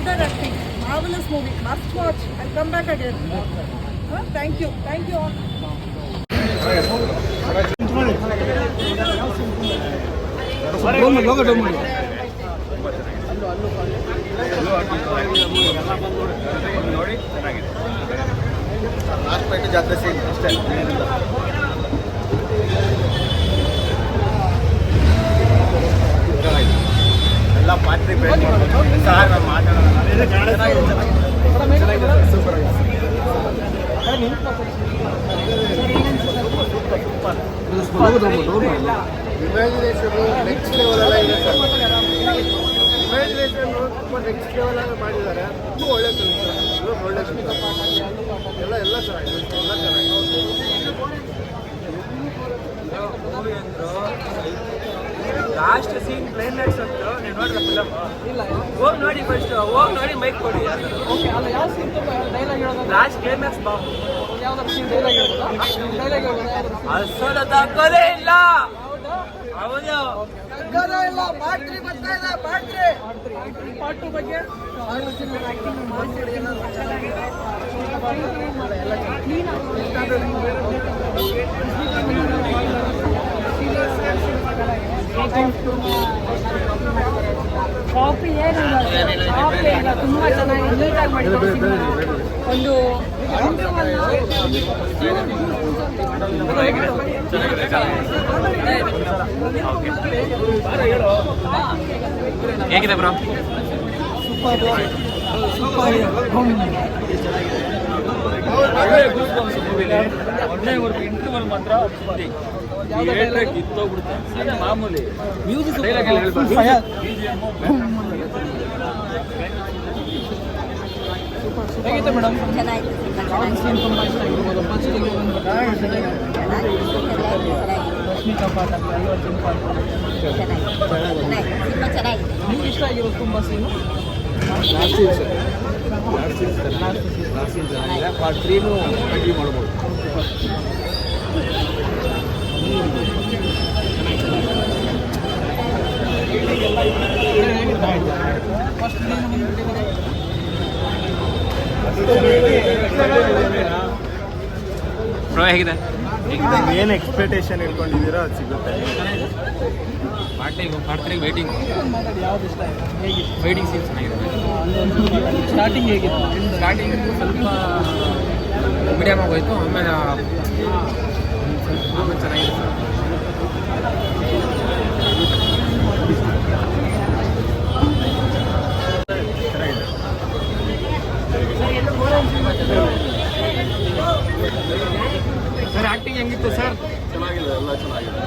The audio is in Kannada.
Mother acting, marvelous movie, must watch. I'll come back again. Thank you all. ನೋಡಿ ಚೆನ್ನಾಗಿದೆ. ಲಾಸ್ಟ್ ಫೈಟ್ ಜಾತ್ರೆ ಸೀನ್ ಅಷ್ಟೇ. ಎಲ್ಲ ಪಾತ್ರೆ ಸರ್ ನಾವು ಮಾತಾಡೋಣ. ಸೂಪರ್ ಇಮ್ಯಾಜಿನೇಷನ್ ನೆಕ್ಸ್ಟ್ ಲೆವೆಲ್ ಇದೆ ಸರ್. ಇಮ್ಯಾಜಿನೇಷನ್ ತುಂಬ ನೆಕ್ಸ್ಟ್ ಲೆವೆಲ್ ಆಗಿ ಮಾಡಿದ್ದಾರೆ. ತುಂಬ ಒಳ್ಳೆ ಕೆಲಸ, ಒಳ್ಳೆ ಎಲ್ಲ ಚೆನ್ನಾಗಿದೆ, ಎಲ್ಲ ಚೆನ್ನಾಗಿದೆ. ಲಾಸ್ಟ್ ಸೀನ್ ಕ್ಲೈಮ್ಯಾಕ್ಸ್ ಅಂತ ನೀವು ನೋಡ್ರಿ ಫಿಲಮ್ ಇಲ್ಲ ಹೋಗಿ ನೋಡಿ ಫಸ್ಟ್ ಹೋಗಿ ನೋಡಿ ಮೈಕ್ ಕೊಡಿ. ಓಕೆ ಅಲ್ಲ ಯಾವ ಸೀನ್ ಡೈಲಾಗ್ ಹೇಳೋದು? ಲಾಸ್ಟ್ ಕ್ಲೈಮ್ಯಾಕ್ಸ್ ಬಾ ಯಾವ್ದಾದ್ರು ಸೀನ್ ಡೈಲಾಗ್ ಹೇಳ್ಬೋದಾ? ಡೈಲಾಗ್ ಹೇಳ್ಬೋದಾ? ಅಸಲ ತಕ್ಕೋದೇ ಇಲ್ಲ. ಹೌದು ತಗ್ಗದೇ ಇಲ್ಲ. ಬ್ಯಾಟ್ರಿ ಬರ್ತಾ ಇದೆ, ಬ್ಯಾಟ್ರಿ. ಪಾರ್ಟ್ 2 ಬಗ್ಗೆ ಕಾಫಿ ಏನಿಲ್ಲ ತುಂಬ ಚೆನ್ನಾಗಿ ನೀಟಾಗಿ ಮಾಡಿದ್ದಾರೆ ಸಿನಿಮಾ. ಒಂದು ಹೇಗಿದೆ ಬ್ರೋ? ಇಂಟರ್ವಲ್ ಮಾತ್ರ ಕಿತ್ತೋಗ್ಬಿಡುತ್ತೆ ಮಾಮೂಲಿ. ಮ್ಯೂಸಿಕ್ ಹೇಗಿತ್ತು ಮೇಡಮ್? ರಶ್ಮಿಕಾ ಪಾಠ ನಿಮ್ಗೆ ಇಷ್ಟ ಆಗಿರೋದು ತುಂಬ ಸೀನು? ಲಾಸ್ಟ್ ಸೀನ್ ಚೆನ್ನಾಗಿದೆ. ಪಾರ್ಟ್ 3 ಕಂಟಿನ್ಯೂ ಮಾಡ್ಬೋದು. ಬ್ರೋ ಹೇಗಿದೆ? ಏನು ಎಕ್ಸ್ಪೆಕ್ಟೇಷನ್ ಇಟ್ಕೊಂಡಿದ್ದೀರೋ ಅದು ಸಿಗುತ್ತೆ. Part 3 waiting. ಯಾವ್ದು ಇಷ್ಟ ಆಯಿತು? ಹೇಗಿತ್ತು ವೇಟಿಂಗ್ ಸೀನ್ ಚೆನ್ನಾಗಿದೆ. ಸ್ಟಾರ್ಟಿಂಗ್ ಹೇಗಿತ್ತು? ಸ್ಟಾರ್ಟಿಂಗ್ ಸ್ವಲ್ಪ ಮೀಡಿಯಮ್ ಆಗೋಯ್ತು, ಆಮೇಲೆ ಚೆನ್ನಾಗಿದೆ. ಸರ್ ಆ್ಯಕ್ಟಿಂಗ್ ಹೆಂಗಿತ್ತು ಸರ್? ಚೆನ್ನಾಗಿದೆ, ಎಲ್ಲ ಚೆನ್ನಾಗಿದೆ.